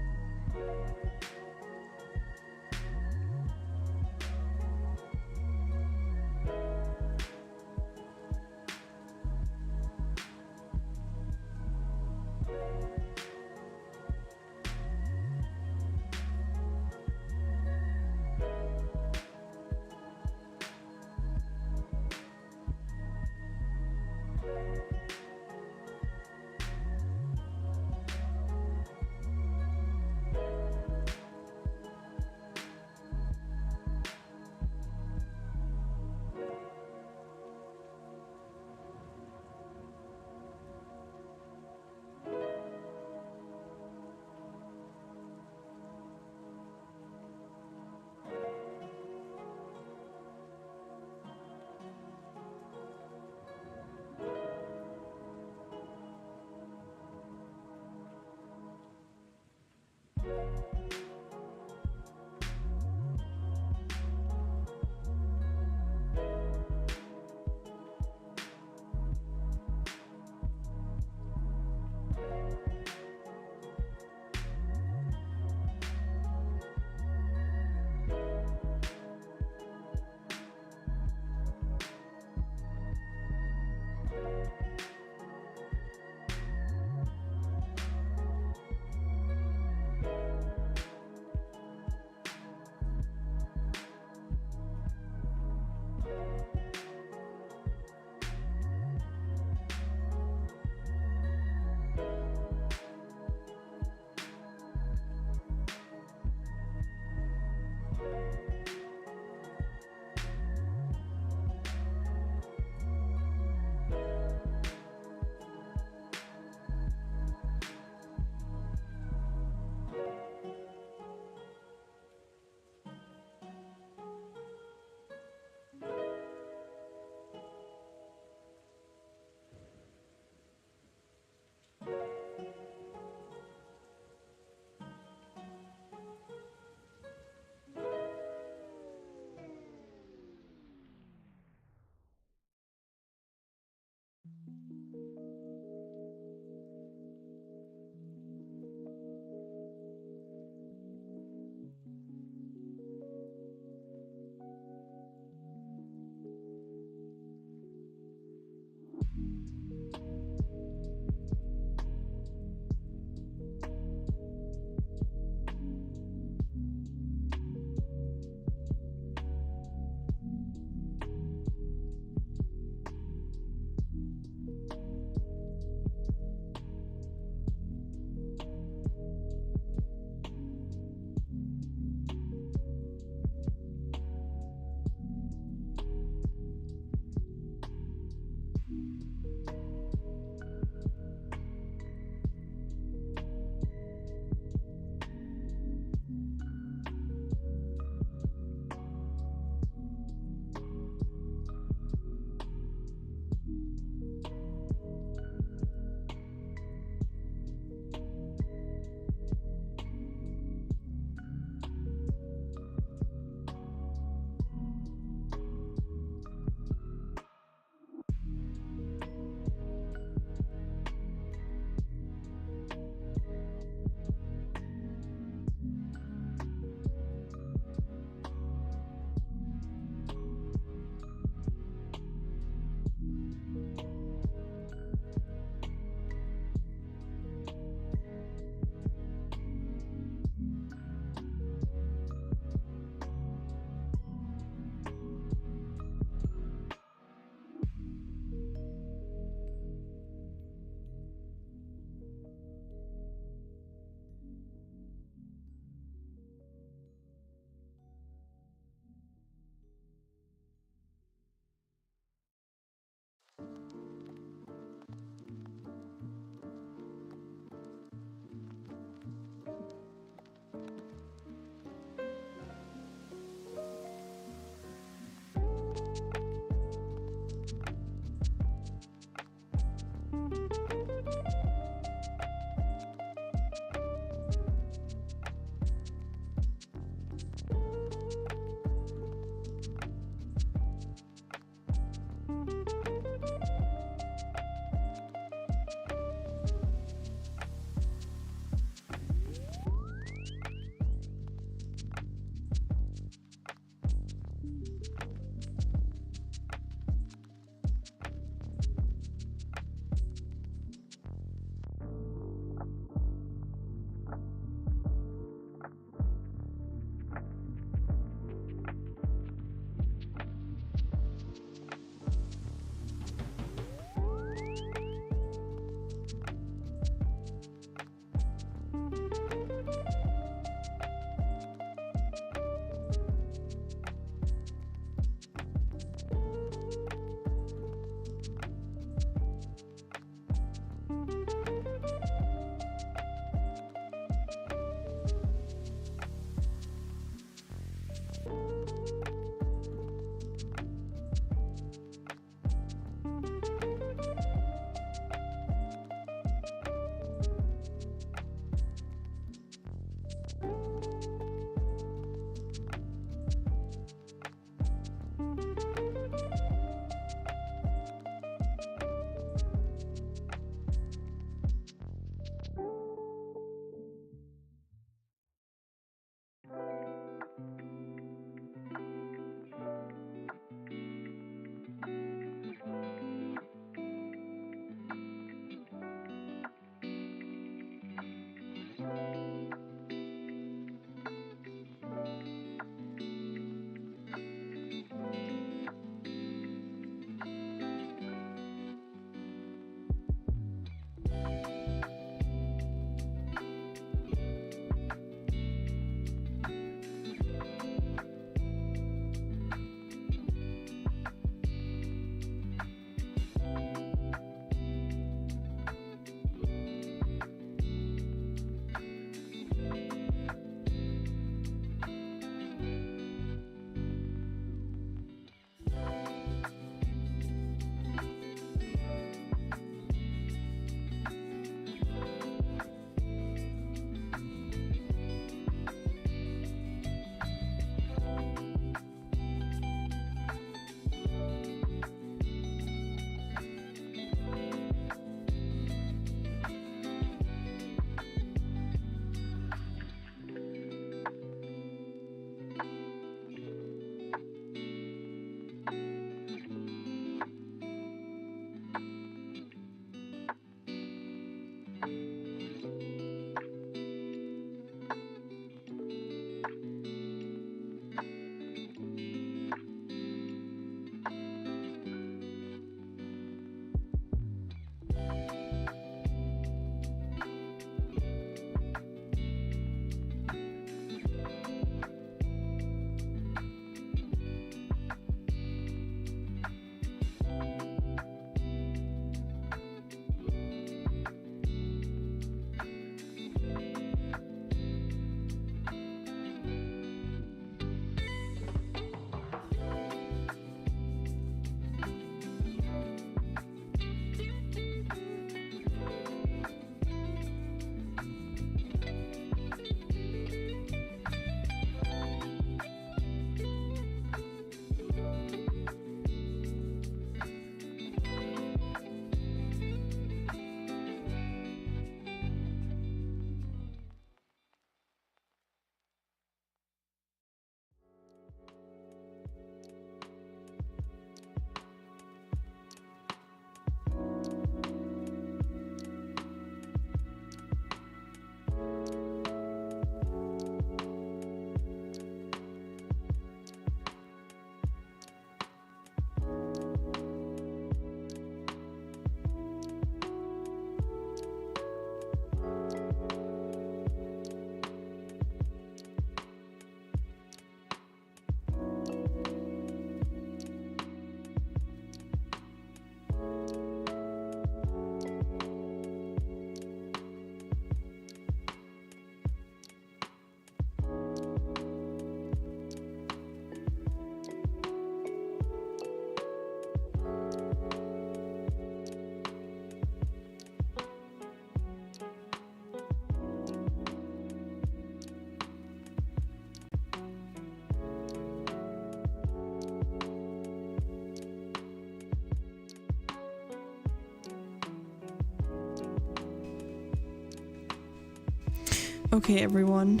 Okay, everyone.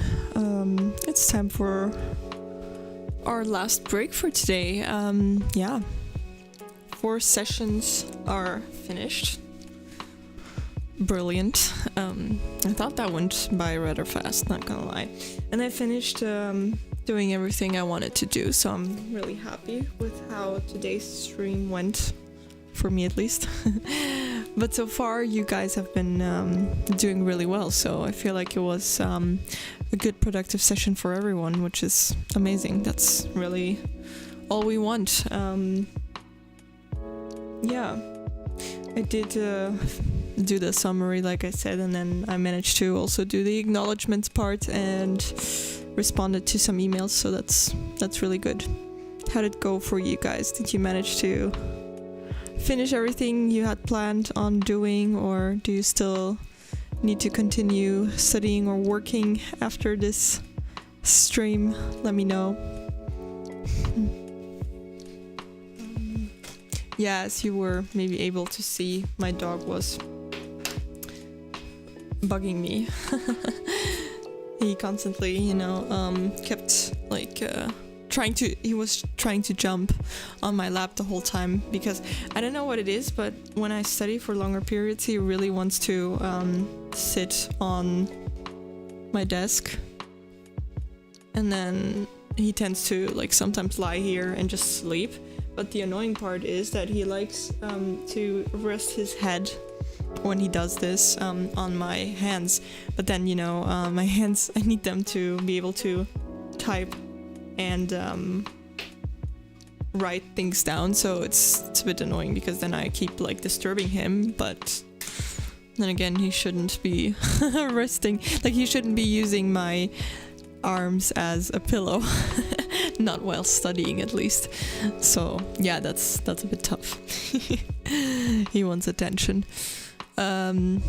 It's time for our last break for today. Yeah. 4 sessions are finished. Brilliant. I thought that went by rather fast, not gonna lie. And I finished doing everything I wanted to do, so I'm really happy with how today's stream went, for me at least. But so far you guys have been doing really well, so I feel like it was a good productive session for everyone, which is amazing. That's really all we want. Yeah, I did do the summary like I said, and then I managed to also do the acknowledgements part and responded to some emails, so that's really good. How did it go for you guys? Did you manage to finish everything you had planned on doing, or do you still need to continue studying or working after this stream? Let me know. Yeah, as you were maybe able to see, my dog was bugging me. He constantly, kept like he was trying to jump on my lap the whole time, because I don't know what it is, but when I study for longer periods, he really wants to sit on my desk, and then he tends to like sometimes lie here and just sleep. But the annoying part is that he likes to rest his head when he does this on my hands. But then, my hands, I need them to be able to type and write things down, so it's a bit annoying, because then I keep like disturbing him. But then again, he shouldn't be resting, like he shouldn't be using my arms as a pillow. Not while studying, at least. So yeah, that's a bit tough. He wants attention. The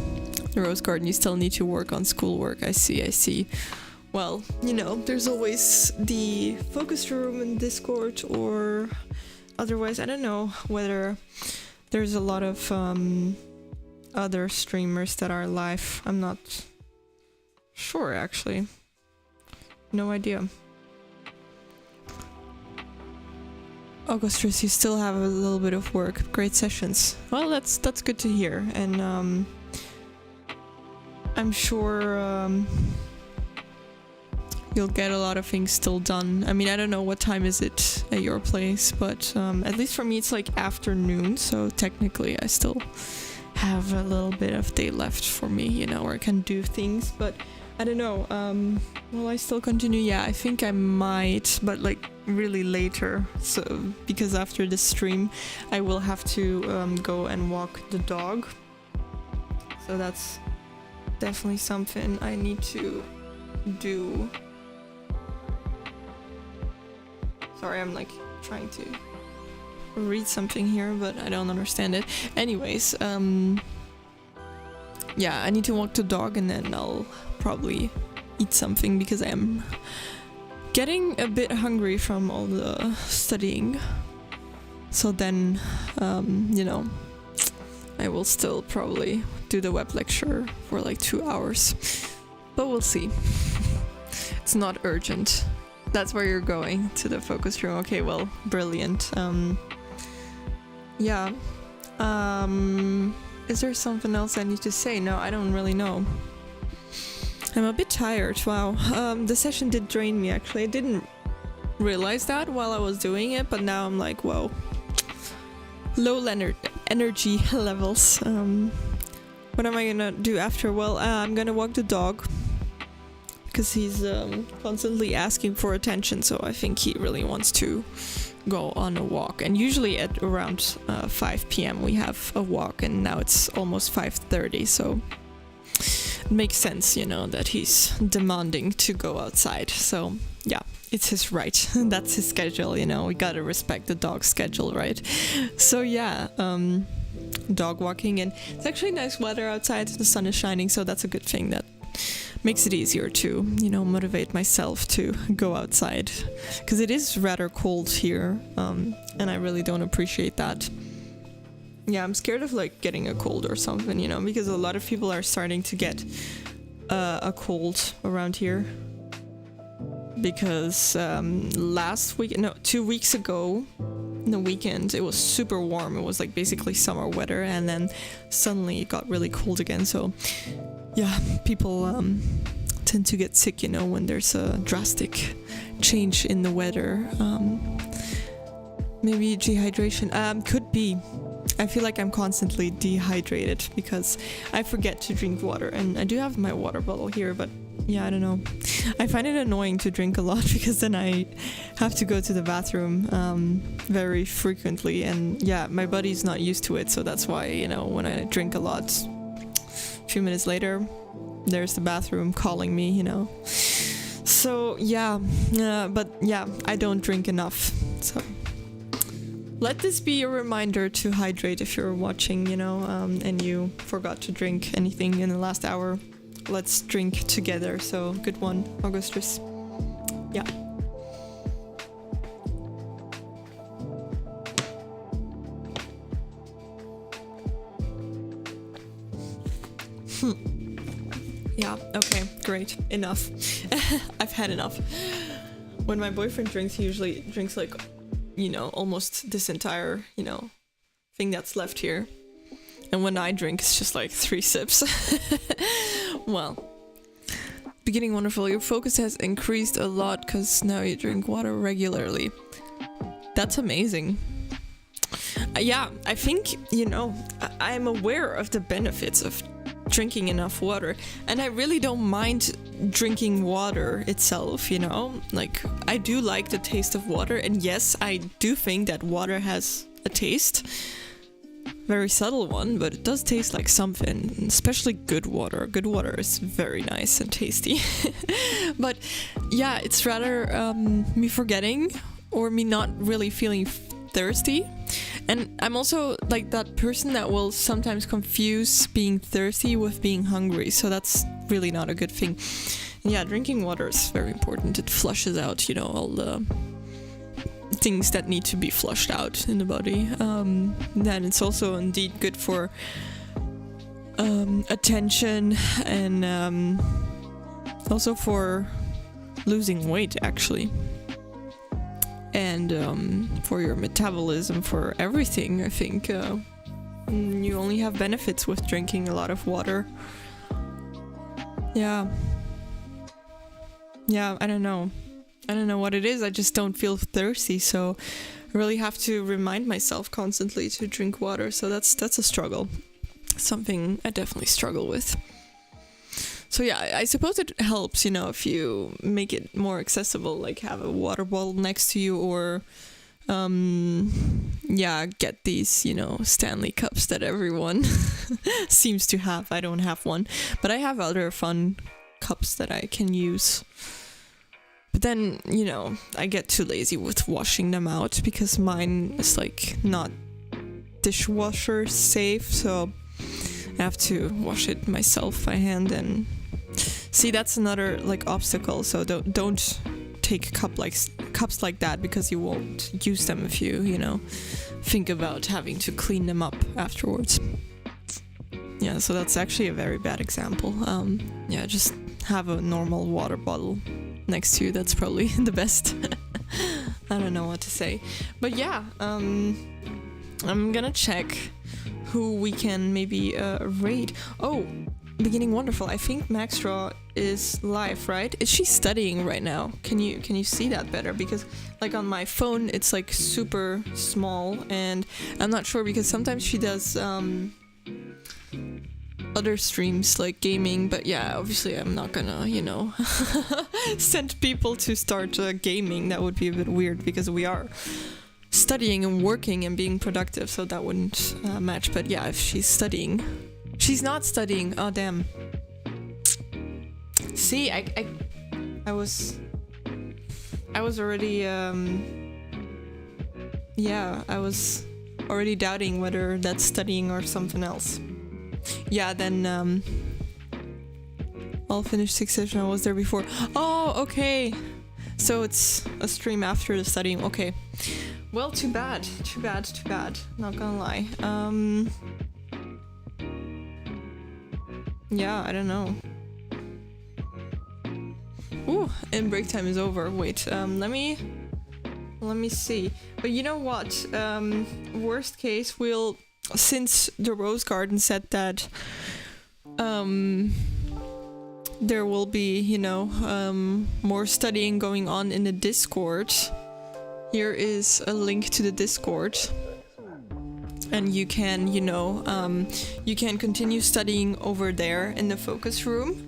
rose garden, you still need to work on schoolwork. I see. Well, there's always the focus room in Discord, or otherwise, I don't know whether there's a lot of other streamers that are live. I'm not sure, actually. No idea. Augustus, you still have a little bit of work. Great sessions. Well, that's good to hear, and I'm sure you'll get a lot of things still done. I mean, I don't know what time is it at your place, but at least for me it's like afternoon, so technically I still have a little bit of day left for me, where I can do things, but I don't know. Will I still continue? Yeah, I think I might, but like really later. So because after this stream, I will have to go and walk the dog. So that's definitely something I need to do. Sorry, I'm like trying to read something here, but I don't understand it. Anyways, yeah, I need to walk the dog, and then I'll probably eat something, because I am getting a bit hungry from all the studying. So then, I will still probably do the web lecture for like 2 hours, but we'll see. It's not urgent. That's where you're going, to the focus room. Okay, well, brilliant. Yeah. Is there something else I need to say? No, I don't really know. I'm a bit tired. Wow. The session did drain me, actually. I didn't realize that while I was doing it, but now I'm like, whoa. Low energy levels. What am I gonna do after? Well, I'm gonna walk the dog, because he's constantly asking for attention, so I think he really wants to go on a walk. And usually at around 5 p.m. we have a walk, and now it's almost 5:30, so it makes sense, that he's demanding to go outside. So yeah, it's his right. That's his schedule, we gotta respect the dog's schedule, right? So yeah, dog walking, and it's actually nice weather outside, the sun is shining, so that's a good thing. That makes it easier to, motivate myself to go outside, because it is rather cold here, and I really don't appreciate that. Yeah, I'm scared of like getting a cold or something, because a lot of people are starting to get a cold around here. Because last week, no, 2 weeks ago, the weekend, it was super warm. It was like basically summer weather, and then suddenly it got really cold again. So yeah, people tend to get sick, you know, when there's a drastic change in the weather. Maybe dehydration, could be. I feel like I'm constantly dehydrated because I forget to drink water, and I do have my water bottle here, but yeah, I don't know. I find it annoying to drink a lot because then I have to go to the bathroom very frequently, and yeah, my body's not used to it, so that's why, you know, when I drink a lot, a few minutes later, there's the bathroom calling me, you know. So yeah, but yeah, I don't drink enough, so let this be a reminder to hydrate if you're watching, you know, and you forgot to drink anything in the last hour. Let's drink together. So good one, Augustus. Yeah. Yeah, okay, great. Enough. I've had enough. When my boyfriend drinks, he usually drinks like, you know, almost this entire, you know, thing that's left here. And when I drink, it's just like 3 sips. Well, beginning wonderful. Your focus has increased a lot because now you drink water regularly. That's amazing. Yeah, I think, you know, I'm aware of the benefits of drinking enough water, and I really don't mind drinking water itself, you know, like I do like the taste of water, and yes, I do think that water has a taste, very subtle one, but it does taste like something, especially good water. Good water is very nice and tasty. But yeah, it's rather me forgetting or me not really feeling thirsty. And I'm also like that person that will sometimes confuse being thirsty with being hungry, so that's really not a good thing. And yeah, drinking water is very important. It flushes out, you know, all the things that need to be flushed out in the body. Then it's also indeed good for attention, and also for losing weight, actually. And for your metabolism, for everything, I think. You only have benefits with drinking a lot of water. Yeah. Yeah, I don't know. I don't know what it is, I just don't feel thirsty, so I really have to remind myself constantly to drink water, so that's a struggle. Something I definitely struggle with. So yeah, I suppose it helps, you know, if you make it more accessible, like have a water bottle next to you, or yeah, get these, you know, Stanley cups that everyone seems to have. I don't have one, but I have other fun cups that I can use. But then, you know, I get too lazy with washing them out because mine is like not dishwasher safe, so I have to wash it myself by hand. And see, that's another like obstacle, so don't take cups like that, because you won't use them if you know, think about having to clean them up afterwards. Yeah, so that's actually a very bad example. Yeah, just have a normal water bottle next to you. That's probably the best. I don't know what to say, but yeah, I'm gonna check who we can maybe rate. Oh, beginning wonderful. I think Maxstraw is live, right? Is she studying right now? Can you see that better? Because like on my phone it's like super small, and I'm not sure because sometimes she does other streams like gaming, but yeah, obviously I'm not gonna, you know, send people to start gaming. That would be a bit weird because we are studying and working and being productive, so that wouldn't match. But yeah, if she's studying. She's not studying. Oh damn. See, I was already yeah, I was already doubting whether that's studying or something else. Yeah, then I'll finish 6th session. I was there before. Oh, okay. So it's a stream after the studying. Okay. Well, too bad. Too bad. Too bad. Not gonna lie. Yeah, I don't know. Ooh, and break time is over. Wait, let me see. But you know what? Worst case, since the Rose Garden said that there will be, more studying going on in the Discord. Here is a link to the Discord. And you can, you can continue studying over there in the focus room.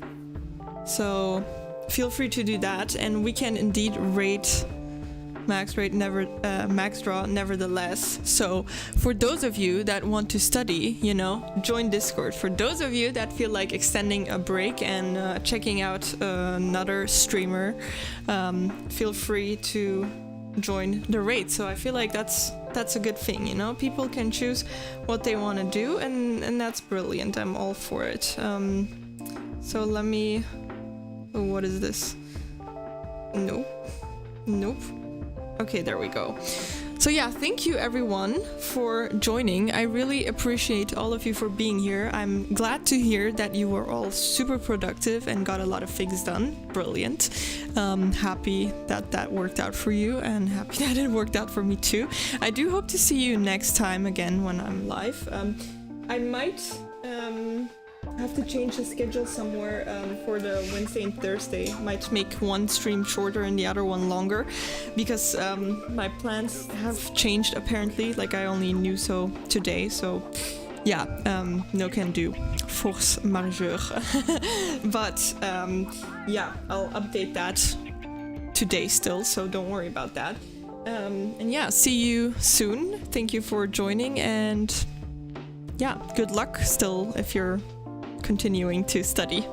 So feel free to do that, and we can indeed rate max draw nevertheless. So for those of you that want to study, join Discord. For those of you that feel like extending a break and checking out another streamer, feel free to join the raid. So I feel like that's a good thing, people can choose what they want to do, and that's brilliant. I'm all for it. So let me, what is this? Nope. Okay, there we go. So yeah, thank you everyone for joining. I really appreciate all of you for being here. I'm glad to hear that you were all super productive and got a lot of things done. Brilliant. Happy that worked out for you, and happy that it worked out for me too. I do hope to see you next time again when I'm live. I might have to change the schedule somewhere for the Wednesday and Thursday. Might make one stream shorter and the other one longer, because my plans have changed apparently. Like, I only knew so today, so yeah, no can do. Force majeure. But yeah, I'll update that today still, so don't worry about that. And yeah, see you soon. Thank you for joining, and yeah, good luck still if you're continuing to study.